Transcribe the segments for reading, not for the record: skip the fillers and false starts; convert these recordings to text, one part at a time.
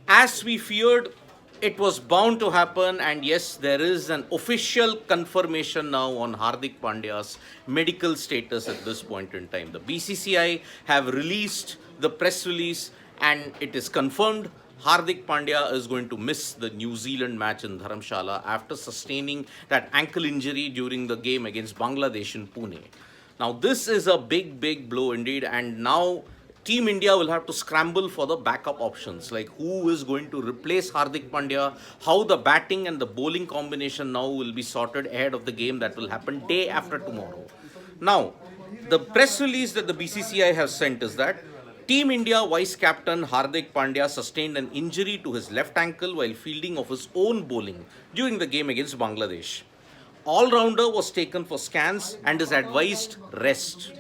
As we feared, it was bound to happen, and yes, there is an official confirmation now on Hardik Pandya's medical status at this point in time. The BCCI have released the press release, and it is confirmed Hardik Pandya is going to miss the New Zealand match in Dharamshala after sustaining that ankle injury during the game against Bangladesh in Pune. Now, this is a big, big blow indeed, and now Team India will have to scramble for the backup options, like who is going to replace Hardik Pandya, how the batting and the bowling combination now will be sorted ahead of the game that will happen day after tomorrow. Now, the press release that the BCCI has sent is that Team India vice captain Hardik Pandya sustained an injury to his left ankle while fielding of his own bowling during the game against Bangladesh. All-rounder was taken for scans and is advised rest.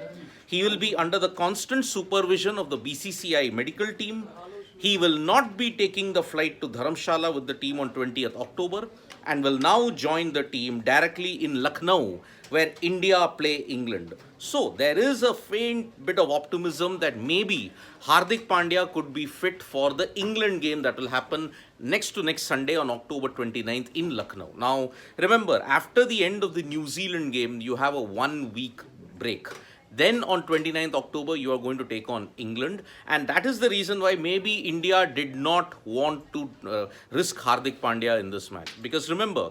He will be under the constant supervision of the BCCI medical team. He will not be taking the flight to Dharamshala with the team on 20th October and will now join the team directly in Lucknow, where India play England. So there is a faint bit of optimism that maybe Hardik Pandya could be fit for the England game that will happen next Sunday on October 29th in Lucknow. Now, remember, after the end of the New Zealand game, you have a 1 week break. Then on 29th October, you are going to take on England. And that is the reason why maybe India did not want to risk Hardik Pandya in this match. Because remember,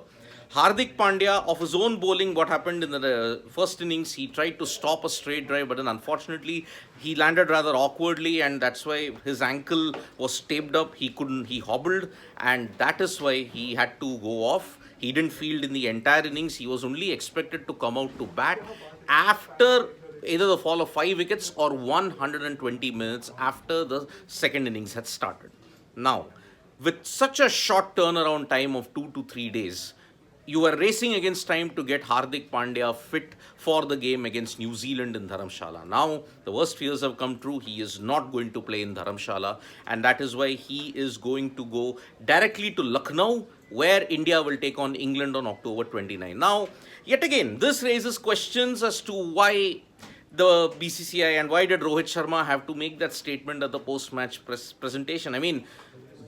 Hardik Pandya, of his own bowling, what happened in the first innings, he tried to stop a straight drive, but then unfortunately, he landed rather awkwardly, and that's why his ankle was taped up. He hobbled, and that is why he had to go off. He didn't field in the entire innings. He was only expected to come out to bat after either the fall of 5 wickets or 120 minutes after the second innings had started. Now, with such a short turnaround time of 2 to 3 days, you are racing against time to get Hardik Pandya fit for the game against New Zealand in Dharamshala. Now, the worst fears have come true. He is not going to play in Dharamshala, and that is why he is going to go directly to Lucknow, where India will take on England on October 29. Now, yet again, this raises questions as to why the BCCI and why did Rohit Sharma have to make that statement at the post-match presentation. I mean,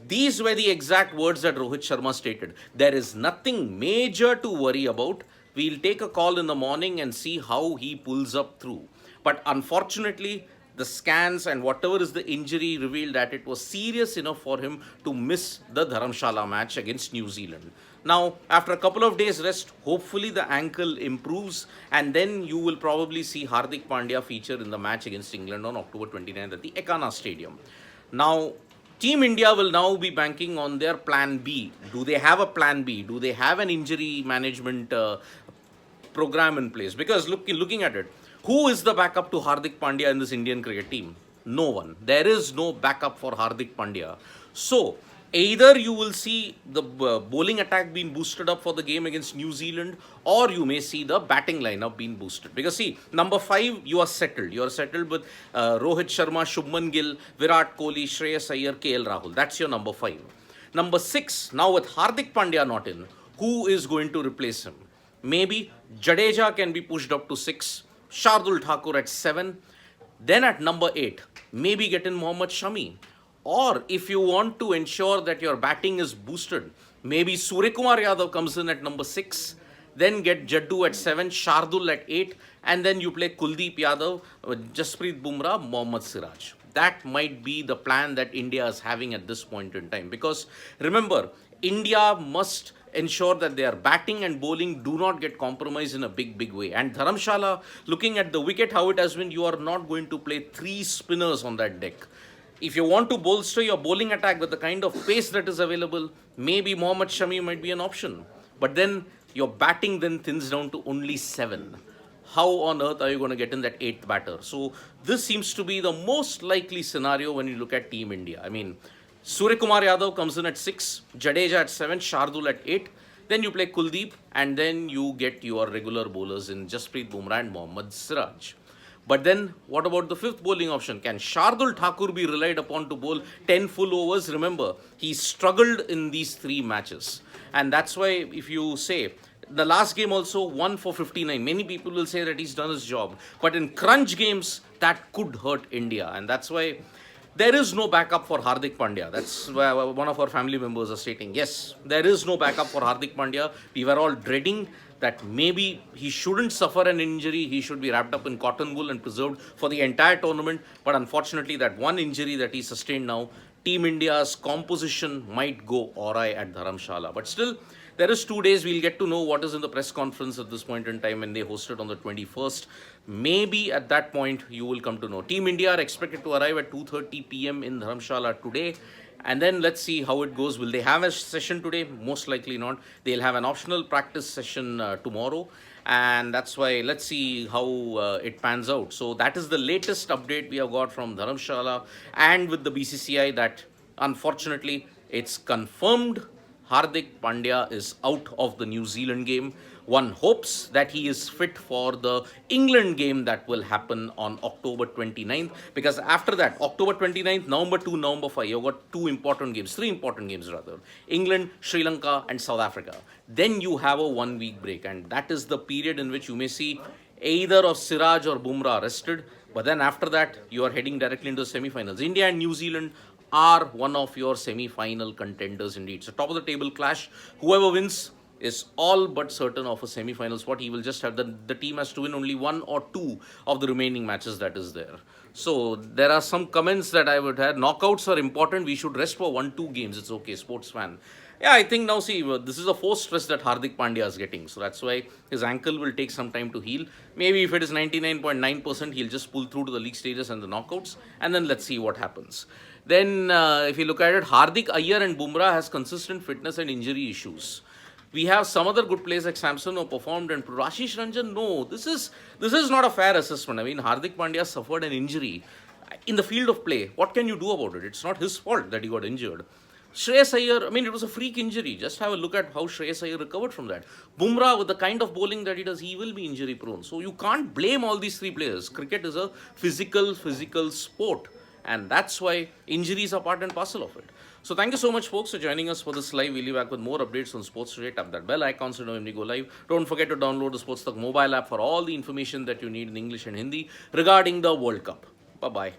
these were the exact words that Rohit Sharma stated. There is nothing major to worry about. We'll take a call in the morning and see how he pulls up through. But unfortunately, the scans and whatever is the injury revealed that it was serious enough for him to miss the Dharamshala match against New Zealand. Now, after a couple of days rest, hopefully the ankle improves, and then you will probably see Hardik Pandya feature in the match against England on October 29th at the Ekana Stadium. Now, Team India will now be banking on their plan B. Do they have a plan B? Do they have an injury management program in place? Because looking at it, who is the backup to Hardik Pandya in this Indian cricket team? No one. There is no backup for Hardik Pandya. So, either you will see the bowling attack being boosted up for the game against New Zealand, or you may see the batting lineup being boosted. Because see, number 5, you are settled. You are settled with Rohit Sharma, Shubman Gill, Virat Kohli, Shreyas Iyer, KL Rahul. That's your number 5. Number 6, now with Hardik Pandya not in, who is going to replace him? Maybe Jadeja can be pushed up to 6, Shardul Thakur at 7. Then at number 8, maybe get in Mohammad Shami. Or if you want to ensure that your batting is boosted, maybe Suryakumar Yadav comes in at number 6, then get Jaddu at 7, Shardul at 8, and then you play Kuldeep Yadav, Jasprit Bumrah, Mohammad Siraj. That might be the plan that India is having at this point in time. Because remember, India must ensure that their batting and bowling do not get compromised in a big way. And Dharamshala, looking at the wicket, how it has been, you are not going to play 3 spinners on that deck. If you want to bolster your bowling attack with the kind of pace that is available, maybe Mohammad Shami might be an option. But then your batting then thins down to only 7. How on earth are you going to get in that 8th batter? So this seems to be the most likely scenario when you look at Team India. I mean, Suryakumar Yadav comes in at 6, Jadeja at 7, Shardul at 8. Then you play Kuldeep, and then you get your regular bowlers in Jasprit Bumrah and Mohammad Siraj. But then, what about the 5th bowling option? Can Shardul Thakur be relied upon to bowl 10 full overs? Remember, he struggled in these 3 matches. And that's why, if you say, the last game also 1 for 59. Many people will say that he's done his job. But in crunch games, that could hurt India. And that's why there is no backup for Hardik Pandya. That's why one of our family members are stating, yes, there is no backup for Hardik Pandya. We were all dreading that maybe he shouldn't suffer an injury. He should be wrapped up in cotton wool and preserved for the entire tournament. But unfortunately, that one injury that he sustained now, Team India's composition might go awry at Dharamshala. But still, there is 2 days. We'll get to know what is in the press conference at this point in time when they host it on the 21st. Maybe at that point, you will come to know. Team India are expected to arrive at 2:30 p.m. in Dharamshala today. And then let's see how it goes. Will they have a session today? Most likely not. They'll have an optional practice session tomorrow. And that's why let's see how it pans out. So that is the latest update we have got from Dharamshala and with the BCCI that unfortunately it's confirmed Hardik Pandya is out of the New Zealand game. One hopes that he is fit for the England game that will happen on October 29th. Because after that, October 29th, November 2, November 5, you've got 3 important games rather. England, Sri Lanka and South Africa. Then you have a 1-week break. And that is the period in which you may see either of Siraj or Bumrah rested. But then after that, you are heading directly into the semi-finals. India and New Zealand are one of your semi-final contenders indeed. So top of the table clash, whoever wins is all but certain of a semi-final spot. He will just have the team has to win only 1 or 2 of the remaining matches that is there. So there are some comments that I would have. Knockouts are important. We should rest for 1-2 games. It's okay, sports fan. Yeah, I think now see, this is a forced stress that Hardik Pandya is getting. So that's why his ankle will take some time to heal. Maybe if it is 99.9%, he'll just pull through to the league stages and the knockouts. And then let's see what happens. Then if you look at it, Hardik, Iyer and Bumrah has consistent fitness and injury issues. We have some other good players like Samson who performed and Ashish Ranjan. No, this is not a fair assessment. I mean, Hardik Pandya suffered an injury in the field of play. What can you do about it? It's not his fault that he got injured. Shreyas Iyer, I mean, it was a freak injury. Just have a look at how Shreyas Iyer recovered from that. Bumrah, with the kind of bowling that he does, he will be injury prone. So you can't blame all these 3 players. Cricket is a physical sport. And that's why injuries are part and parcel of it. So thank you so much, folks, for joining us for this live. We'll be back with more updates on sports today. Tap that bell icon so you know when we go live. Don't forget to download the SportsTalk mobile app for all the information that you need in English and Hindi regarding the World Cup. Bye-bye.